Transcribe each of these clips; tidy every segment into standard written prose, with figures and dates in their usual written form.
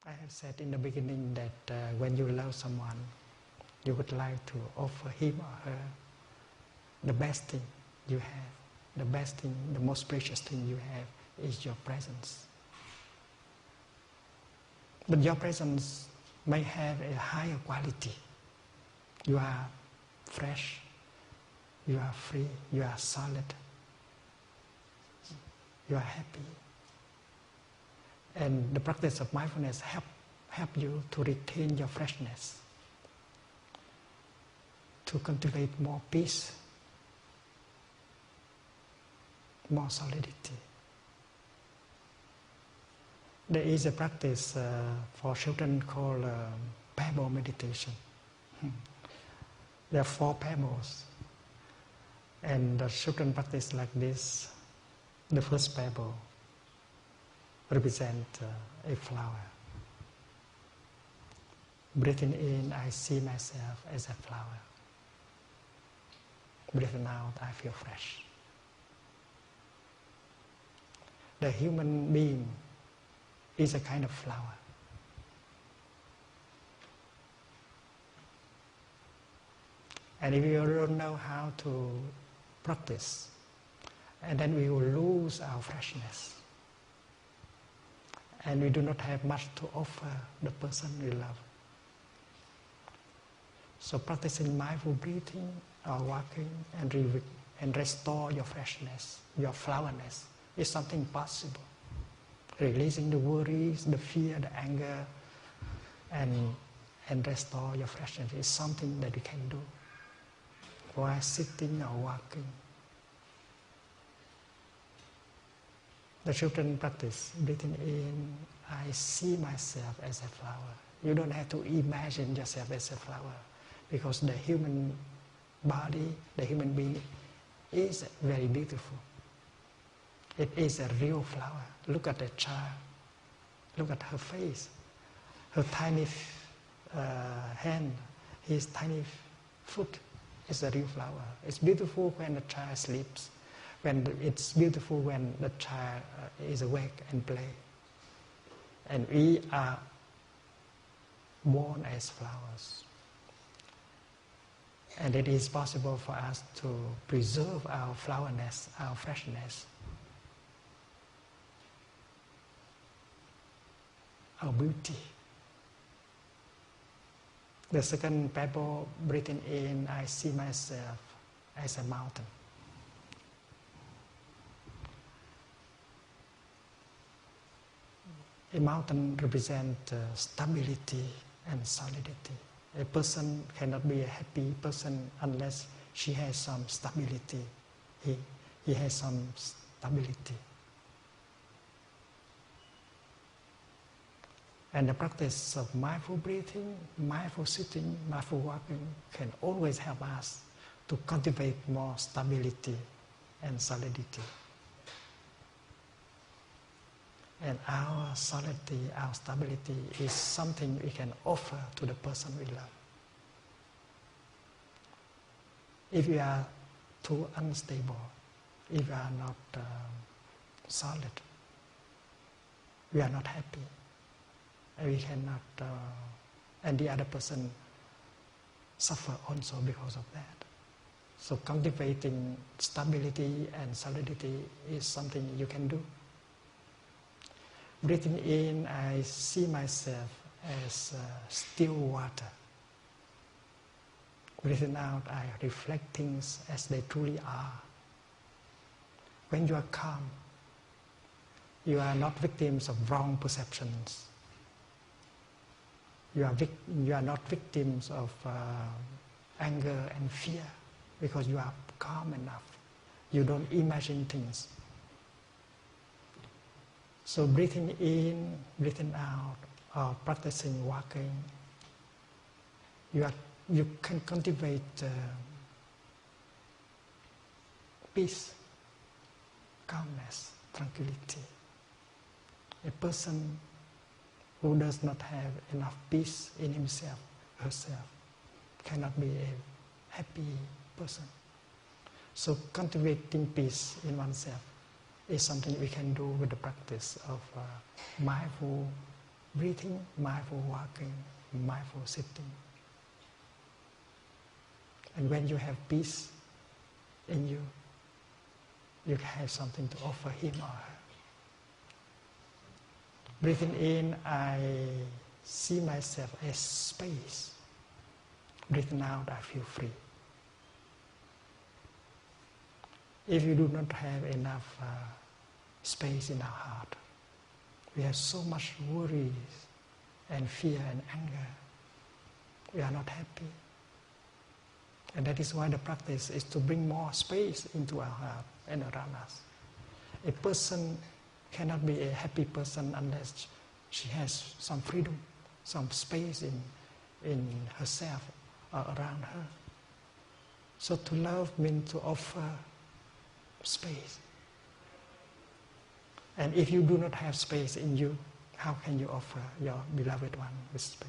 I have said in the beginning that when you love someone, you would like to offer him or her the best thing you have. The best thing, the most precious thing you have is your presence. But your presence may have a higher quality. You are fresh, you are free, you are solid, you are happy. And the practice of mindfulness help you to retain your freshness, to cultivate more peace, more solidity. There is a practice for children called pebble meditation. There are 4 pebbles, and the children practice like this. The first pebble represents a flower. Breathing in, I see myself as a flower. Breathing out, I feel fresh. The human being is a kind of flower. And if you don't know how to practice, and then we will lose our freshness. And we do not have much to offer the person we love. So practicing mindful breathing or walking and restore your freshness, your flowerness, is something possible. Releasing the worries, the fear, the anger, and restore your freshness is something that you can do while sitting or walking. The children practice breathing in, I see myself as a flower. You don't have to imagine yourself as a flower, because the human body, the human being is very beautiful. It is a real flower. Look at the child. Look at her face. Her tiny hand, his tiny foot is a real flower. It's beautiful when the child sleeps. It's beautiful when the child is awake and play. And we are born as flowers. And it is possible for us to preserve our flowerness, our freshness, our beauty. The second pebble, breathing in, I see myself as a mountain. A mountain represents stability and solidity. A person cannot be a happy person unless she has some stability. He has some stability. And the practice of mindful breathing, mindful sitting, mindful walking can always help us to cultivate more stability and solidity. And our solidity, our stability is something we can offer to the person we love. If we are too unstable, if we are not solid, we are not happy. And we cannot, and the other person suffer also because of that. So cultivating stability and solidity is something you can do. Breathing in, I see myself as still water. Breathing out, I reflect things as they truly are. When you are calm, you are not victims of wrong perceptions. You are not victims of anger and fear, because you are calm enough. You don't imagine things. So breathing in, breathing out, or practicing walking, you can cultivate peace, calmness, tranquility. A person who does not have enough peace in himself, herself, cannot be a happy person. So cultivating peace in oneself is something we can do with the practice of mindful breathing, mindful walking, mindful sitting. And when you have peace in you, you have something to offer him or her. Breathing in, I see myself as space. Breathing out, I feel free. If you do not have enough space in our heart, we have so much worries and fear and anger. We are not happy. And that is why the practice is to bring more space into our heart and around us. A person cannot be a happy person unless she has some freedom, some space in herself or around her. So to love means to offer space. And if you do not have space in you, how can you offer your beloved one with space?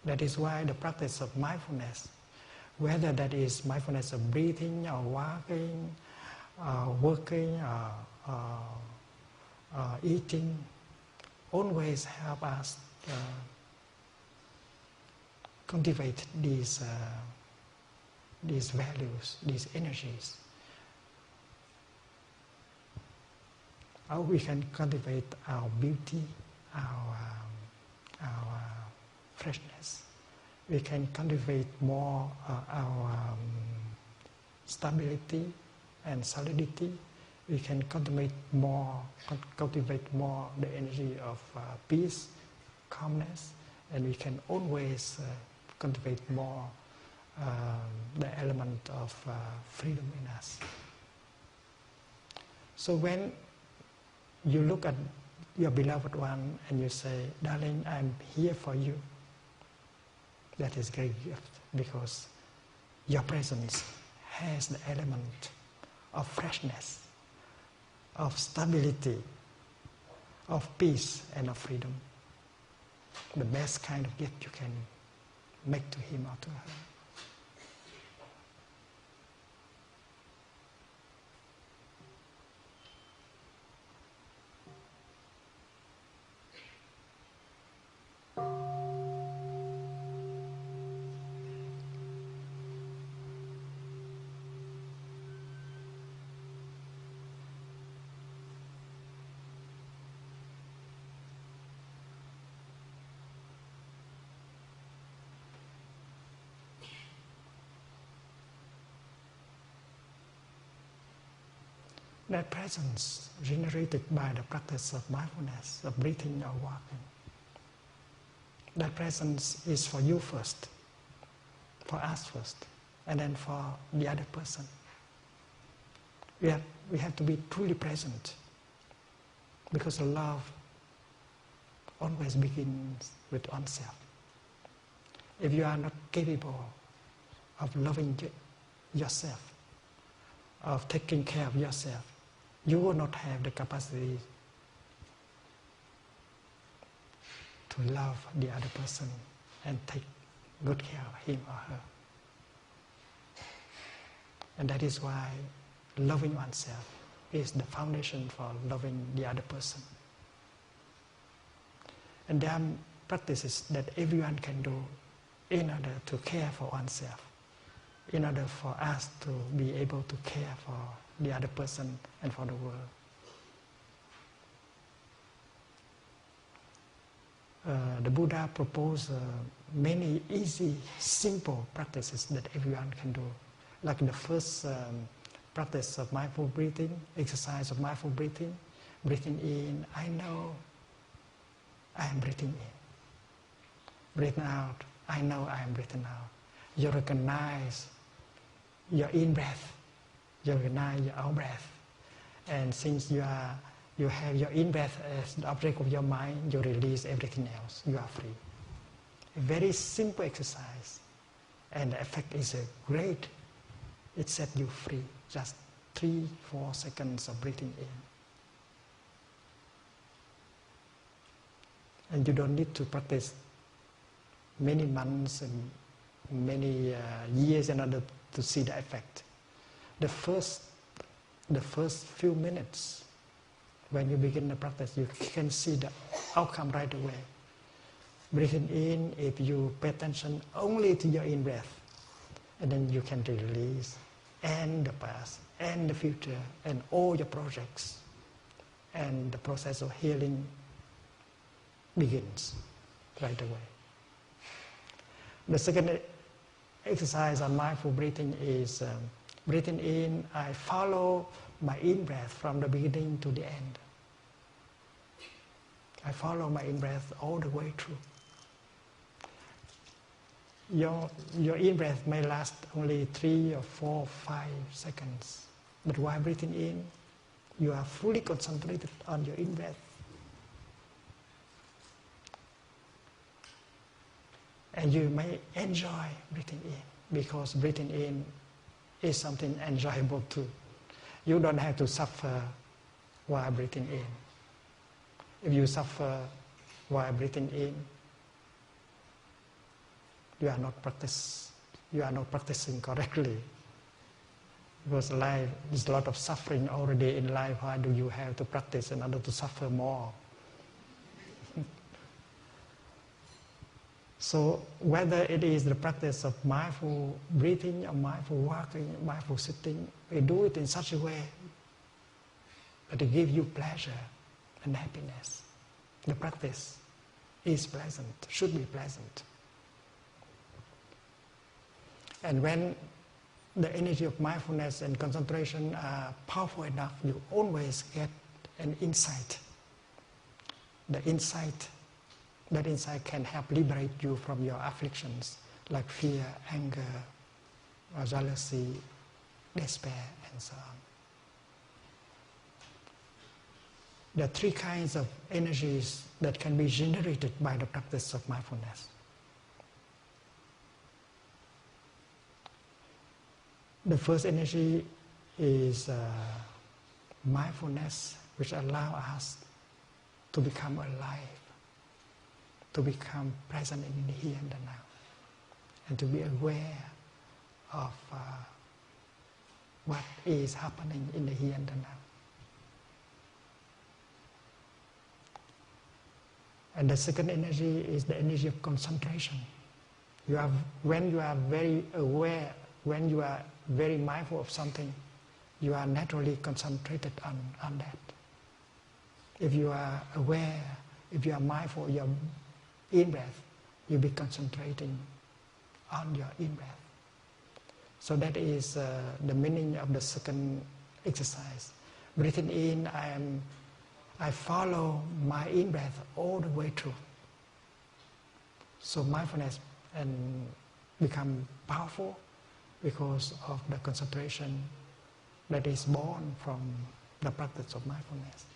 That is why the practice of mindfulness, whether that is mindfulness of breathing or walking, working or eating, always help us cultivate these values, these energies. How we can cultivate our beauty, our freshness. We can cultivate more our stability and solidity. We can cultivate more the energy of peace, calmness, and we can always cultivate more the element of freedom in us. So when you look at your beloved one and you say, darling, I'm here for you, that is a great gift, because your presence has the element of freshness, of stability, of peace and of freedom. The best kind of gift you can make to him or to her. That presence generated by the practice of mindfulness, of breathing or walking, that presence is for you first, for us first, and then for the other person. We have to be truly present, because love always begins with oneself. If you are not capable of loving yourself, of taking care of yourself, you will not have the capacity to love the other person and take good care of him or her. And that is why loving oneself is the foundation for loving the other person. And there are practices that everyone can do in order to care for oneself, in order for us to be able to care for the other person and for the world. The Buddha proposed many easy, simple practices that everyone can do. Like the first practice of mindful breathing, exercise of mindful breathing. Breathing in, I know I am breathing in. Breathing out, I know I am breathing out. You recognize your in-breath. You recognize your out-breath. And since you have your in-breath as the object of your mind, you release everything else. You are free. A very simple exercise. And the effect is great. It sets you free. Just 3-4 seconds of breathing in. And you don't need to practice many months and many years in order to see the effect. The first few minutes when you begin the practice, you can see the outcome right away. Breathing in, if you pay attention only to your in-breath, and then you can release, and the past, and the future, and all your projects, and the process of healing begins right away. The second exercise on mindful breathing is breathing in. I follow my in-breath from the beginning to the end. I follow my in-breath all the way through. Your in-breath may last only 3 or 4 or 5 seconds, but while breathing in, you are fully concentrated on your in-breath. And you may enjoy breathing in, because breathing in is something enjoyable too. You don't have to suffer while breathing in. If you suffer while breathing in, you are not practicing correctly. Because life is a lot of suffering already in life. Why do you have to practice in order to suffer more? So whether it is the practice of mindful breathing or mindful walking, mindful sitting, we do it in such a way that it gives you pleasure and happiness. The practice is pleasant, should be pleasant. And when the energy of mindfulness and concentration are powerful enough, you always get an insight. That insight can help liberate you from your afflictions, like fear, anger, or jealousy, despair, and so on. There are 3 kinds of energies that can be generated by the practice of mindfulness. The first energy is mindfulness, which allows us to become alive, to become present in the here and the now, and to be aware of what is happening in the here and the now. And the second energy is the energy of concentration. When you are very aware, when you are very mindful of something, you are naturally concentrated on that. If you are aware, if you are mindful of your in-breath, you'll be concentrating on your in-breath. So that is the meaning of the second exercise. Breathing in, I follow my in-breath all the way through. So mindfulness and become powerful because of the concentration that is born from the practice of mindfulness.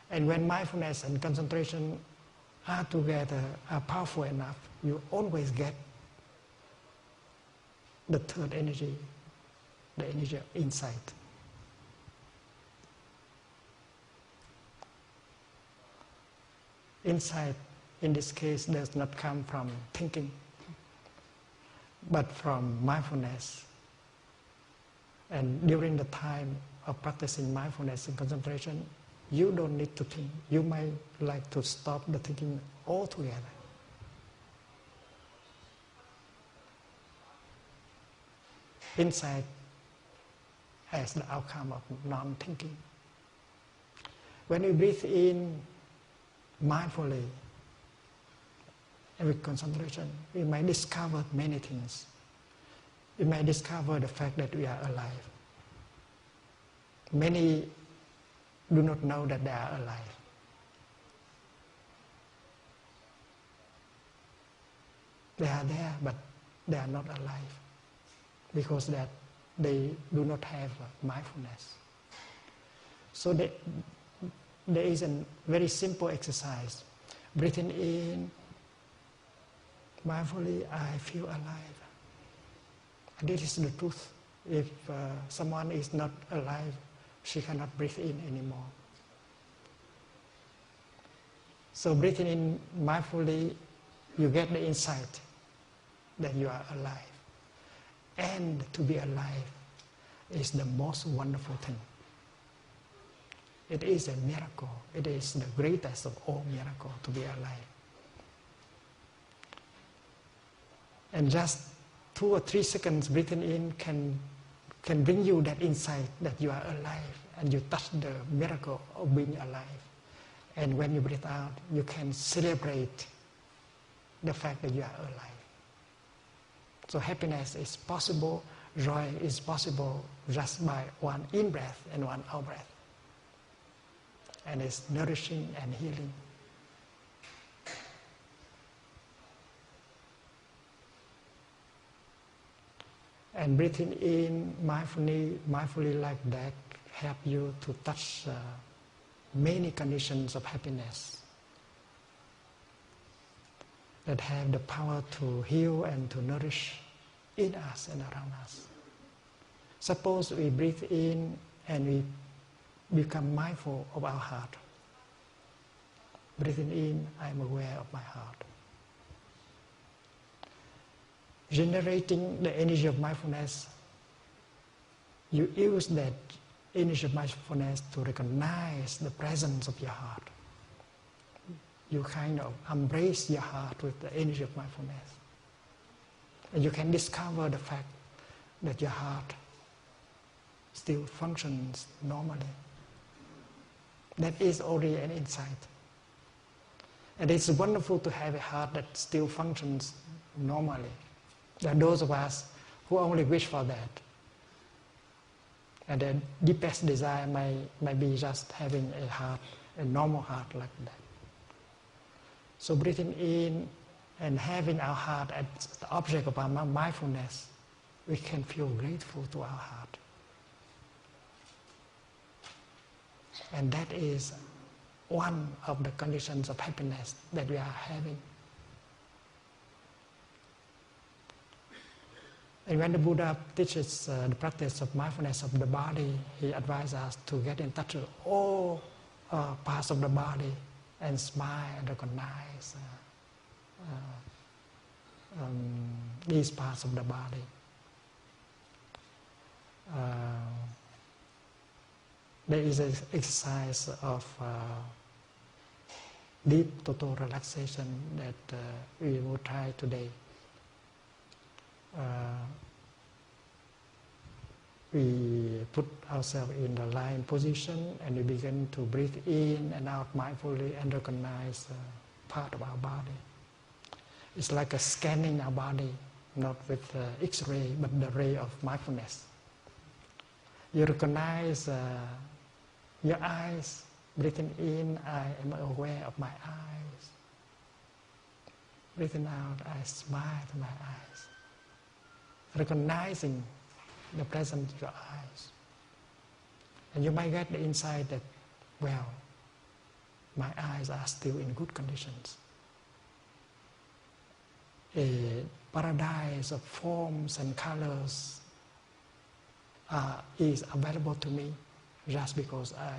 And when mindfulness and concentration are together, are powerful enough, you always get the third energy, the energy of insight. Insight, in this case, does not come from thinking, but from mindfulness. And during the time of practicing mindfulness and concentration, you don't need to think. You might like to stop the thinking altogether. Insight as the outcome of non-thinking. When you breathe in mindfully and with concentration, we might discover many things. We might discover the fact that we are alive. Many do not know that they are alive. They are there, but they are not alive because that they do not have mindfulness. So there is a very simple exercise. Breathing in mindfully, I feel alive. And this is the truth. If someone is not alive, she cannot breathe in anymore. So breathing in mindfully, you get the insight that you are alive. And to be alive is the most wonderful thing. It is a miracle. It is the greatest of all miracles to be alive. And just 2 or 3 seconds breathing in can bring you that insight that you are alive, and you touch the miracle of being alive. And when you breathe out, you can celebrate the fact that you are alive. So happiness is possible, joy is possible just by one in-breath and one out-breath. And it's nourishing and healing. And breathing in mindfully like that help you to touch many conditions of happiness that have the power to heal and to nourish in us and around us. Suppose we breathe in and we become mindful of our heart. Breathing in, I'm aware of my heart. Generating the energy of mindfulness, you use that energy of mindfulness to recognize the presence of your heart. You kind of embrace your heart with the energy of mindfulness. And you can discover the fact that your heart still functions normally. That is already an insight. And it's wonderful to have a heart that still functions normally. There are those of us who only wish for that. And the deepest desire may be just having a heart, a normal heart like that. So breathing in and having our heart as the object of our mindfulness, we can feel grateful to our heart. And that is one of the conditions of happiness that we are having. And when the Buddha teaches the practice of mindfulness of the body, he advises us to get in touch with all parts of the body and smile and recognize these parts of the body. There is an exercise of deep total relaxation that we will try today. We put ourselves in the lying position and we begin to breathe in and out mindfully and recognize part of our body. It's like a scanning our body, not with X-ray, but the ray of mindfulness. You recognize your eyes, breathing in, I am aware of my eyes. Breathing out, I smile to my eyes. Recognizing the presence of your eyes. And you might get the insight that, well, my eyes are still in good conditions. A paradise of forms and colors is available to me just because I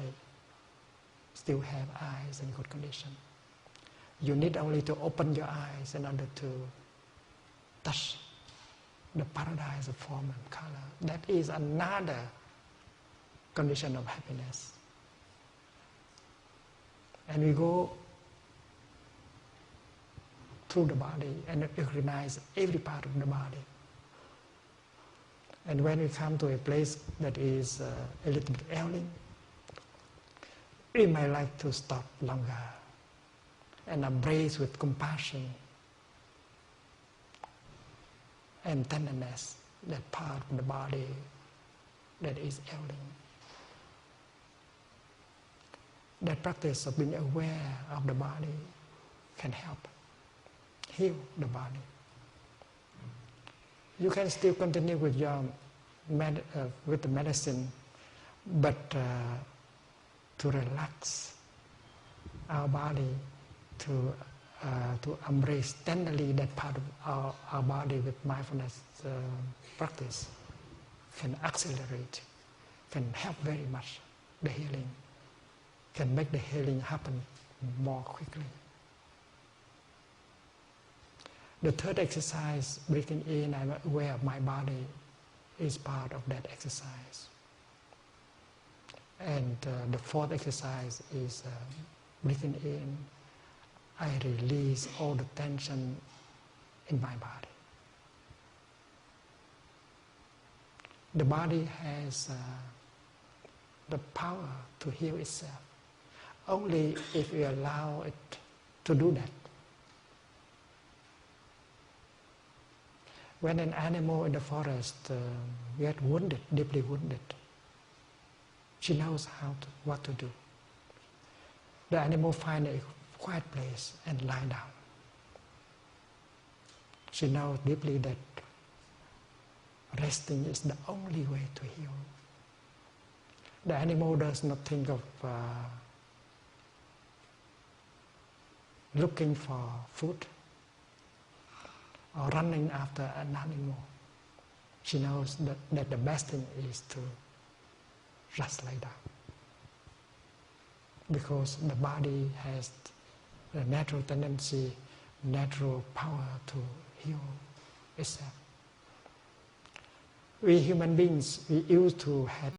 still have eyes in good condition. You need only to open your eyes in order to touch the paradise of form and color. That is another condition of happiness. And we go through the body and recognize every part of the body. And when we come to a place that is a little bit ailing, we may like to stop longer and embrace with compassion and tenderness that part of the body that is ailing. That practice of being aware of the body can help heal the body. You can still continue with your with the medicine, but to relax our body, to embrace tenderly that part of our body with mindfulness practice can accelerate, can help very much the healing, can make the healing happen more quickly. The third exercise, breathing in, I'm aware of my body, is part of that exercise. And the fourth exercise is breathing in. I release all the tension in my body. The body has the power to heal itself only if we allow it to do that. When an animal in the forest gets wounded, deeply wounded, she knows what to do. The animal finds a quiet place and lie down. She knows deeply that resting is the only way to heal. The animal does not think of looking for food or running after an animal. She knows that the best thing is to just lie down. Because the body has the natural tendency, natural power to heal itself. We human beings, we used to have